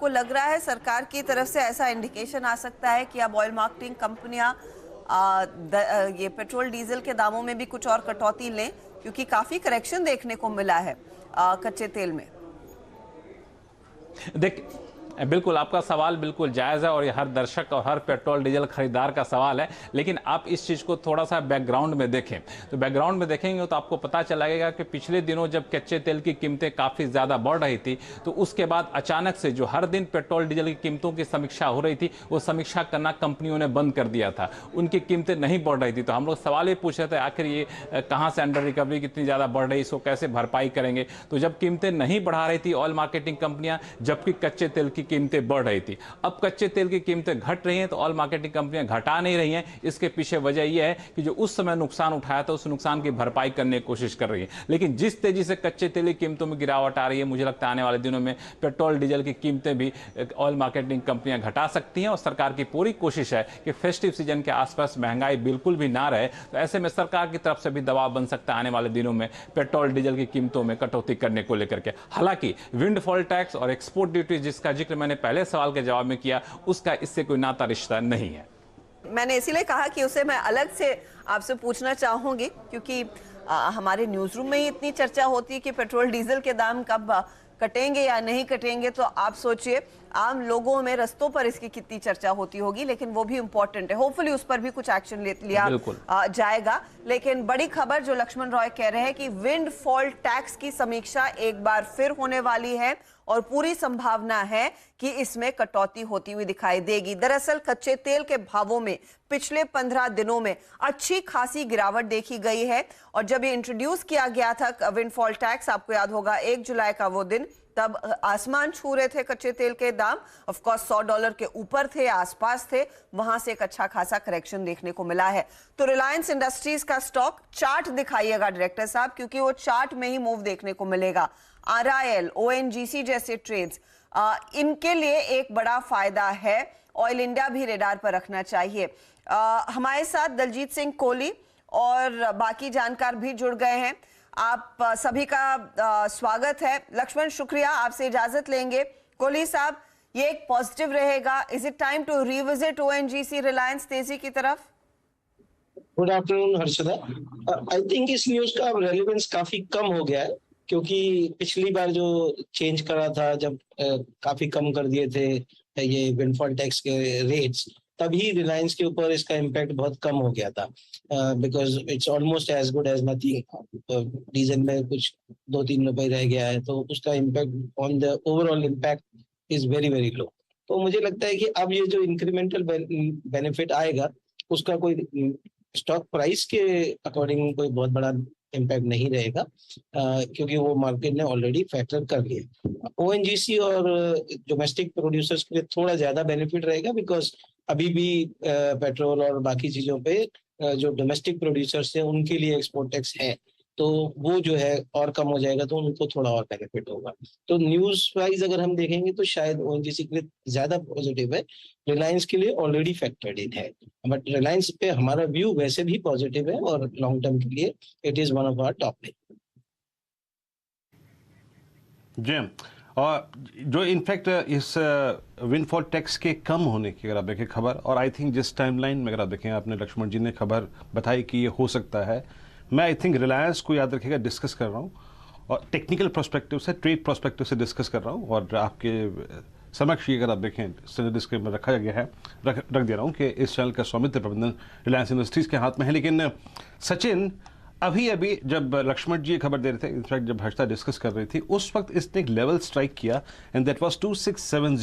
को लग रहा है सरकार की तरफ से ऐसा इंडिकेशन आ सकता है कि अब ऑयल मार्केटिंग कंपनियां ये पेट्रोल डीजल के दामों में भी कुछ और कटौती लें, क्योंकि काफी करेक्शन देखने को मिला है कच्चे तेल में। देख, बिल्कुल आपका सवाल बिल्कुल जायज़ है और ये हर दर्शक और हर पेट्रोल डीजल खरीदार का सवाल है। लेकिन आप इस चीज़ को थोड़ा सा बैकग्राउंड में देखें, तो बैकग्राउंड में देखेंगे तो आपको पता चलेगा कि पिछले दिनों जब कच्चे तेल की कीमतें काफ़ी ज़्यादा बढ़ रही थी, तो उसके बाद अचानक से जो हर दिन पेट्रोल डीजल की कीमतों की समीक्षा हो रही थी, वो समीक्षा करना कंपनियों ने बंद कर दिया था। उनकी कीमतें नहीं बढ़ रही थी, तो हम लोग सवाल ये पूछ रहे थे आखिर ये कहाँ से अंडर रिकवरी कितनी ज़्यादा बढ़ रही, इसको कैसे भरपाई करेंगे। तो जब कीमतें नहीं बढ़ा रही थी ऑयल मार्केटिंग कंपनियां, जबकि कच्चे तेल की कीमतें बढ़ रही थी। अब कच्चे तेल की कीमतें घट रही हैं तो ऑयल मार्केटिंग कंपनियां घटा नहीं रही हैं। इसके पीछे वजह यह है कि जो उस समय नुकसान उठाया था, उस नुकसान की भरपाई करने की कोशिश कर रही है। लेकिन जिस तेजी से कच्चे तेल की कीमतों में गिरावट आ रही है, मुझे लगता है आने वाले दिनों में पेट्रोल डीजल की कीमतें भी ऑयल मार्केटिंग कंपनियां घटा सकती हैं। और सरकार की पूरी कोशिश है कि फेस्टिव सीजन के आसपास महंगाई बिल्कुल भी ना रहे। तो ऐसे में सरकार की तरफ से भी दबाव बन सकता है आने वाले दिनों में पेट्रोल डीजल की कीमतों में कटौती करने को लेकर के। हालांकि विंडफॉल टैक्स और एक्सपोर्ट ड्यूटी जिसका जिक्र मैंने पहले सवाल के जवाब में किया, उसका इससे कोई नाता रिश्ता नहीं है। मैंने इसीलिए कहा कि उसे मैं अलग से आपसे पूछना चाहूंगी, क्योंकि हमारे न्यूज रूम में ही इतनी चर्चा होती है कि पेट्रोल डीजल के दाम कब कटेंगे या नहीं कटेंगे। तो आप सोचिए आम लोगों में रस्तों पर इसकी कितनी चर्चा होती होगी, लेकिन वो भी इंपॉर्टेंट है। होपफुली उस पर भी कुछ एक्शन लिया जाएगा। लेकिन बड़ी खबर जो लक्ष्मण रॉय कह रहे हैं कि विंडफॉल टैक्स की समीक्षा एक बार फिर होने वाली है और पूरी संभावना है कि इसमें कटौती होती हुई दिखाई देगी। दरअसल कच्चे तेल के भावों में पिछले 15 दिनों में अच्छी खासी गिरावट देखी गई है। और जब ये इंट्रोड्यूस किया गया था विंडफॉल टैक्स, आपको याद होगा 1 जुलाई का वो दिन, तब आसमान छू रहे थे कच्चे तेल के दाम। ऑफ कोर्स $100 के ऊपर थे, आसपास थे। वहां से एक अच्छा खासा करेक्शन देखने को मिला है। तो रिलायंस इंडस्ट्रीज का स्टॉक चार्ट दिखाइएगा डायरेक्टर साहब, क्योंकि वो चार्ट में ही मूव देखने को मिलेगा। RIL, ONGC जैसे ट्रेड्स, इनके लिए एक बड़ा फायदा है। ऑयल इंडिया भी रेडार पर रखना चाहिए। हमारे साथ दलजीत सिंह कोहली और बाकी जानकार भी जुड़ गए हैं। आप सभी का स्वागत है। लक्ष्मण, शुक्रिया। आपसे इजाजत लेंगे। कोहली साहब, ये एक पॉजिटिव रहेगा। Is it time to revisit ONGC Reliance तेजी की तरफ? Good afternoon Harshada. I think इस न्यूज का रेलेवेंस काफी कम हो गया है, क्योंकि पिछली बार जो चेंज करा था, जब काफी कम कर दिए थे ये विंडफॉल टैक्स के रेट्स, तभी रिलायंस के ऊपर इसका इम्पैक्ट बहुत कम हो गया था। Because it's almost as good as nothing. Diesel में कुछ 2-3 रुपए रह गया है, तो उसका impact on the overall impact is very very low. तो मुझे लगता है कि अब ये जो इंक्रीमेंटल बेनिफिट आएगा, उसका कोई स्टॉक प्राइस के अकॉर्डिंग कोई बहुत बड़ा इम्पैक्ट नहीं रहेगा, क्योंकि वो मार्केट ने ऑलरेडी फैक्टर कर लिया। ONGC और डोमेस्टिक प्रोड्यूसर्स के लिए थोड़ा ज्यादा बेनिफिट रहेगा, बिकॉज अभी भी पेट्रोल और बाकी चीजों पे जो डोमेस्टिक प्रोड्यूसर्स हैं उनके लिए एक्सपोर्ट टैक्स है, तो वो जो है और कम हो जाएगा, तो उनको थोड़ा और बेनिफिट होगा। तो न्यूज वाइज अगर हम देखेंगे तो शायद ONGC के लिए ज्यादा पॉजिटिव है, रिलायंस के लिए ऑलरेडी फैक्टर्ड इन है। बट रिलायंस पे हमारा व्यू वैसे भी पॉजिटिव है और लॉन्ग टर्म के लिए it is one of our top pick. जी, और जो इनफैक्ट इस विंडफॉल टैक्स के कम होने की अगर आप देखें खबर, और आई थिंक जिस टाइमलाइन में अगर आप देखें, आपने लक्ष्मण जी ने खबर बताई कि ये हो सकता है, मैं आई थिंक रिलायंस को याद रखिएगा डिस्कस कर रहा हूँ और टेक्निकल पर्सपेक्टिव से, ट्रेड पर्सपेक्टिव से डिस्कस कर रहा हूँ। और आपके समक्ष ये अगर आप देखें डिस्क्लेमर में रखा गया है, रख दे रहा हूँ कि इस चैनल का स्वामित्व प्रबंधन रिलायंस इंडस्ट्रीज के हाथ में है। लेकिन सचिन, अभी जब लक्ष्मण जी खबर दे रहे थे, इनफैक्ट जब हर्षदा डिस्कस कर रही थी, उस वक्त इसने एक लेवल स्ट्राइक किया एंड दैट वाज 2670।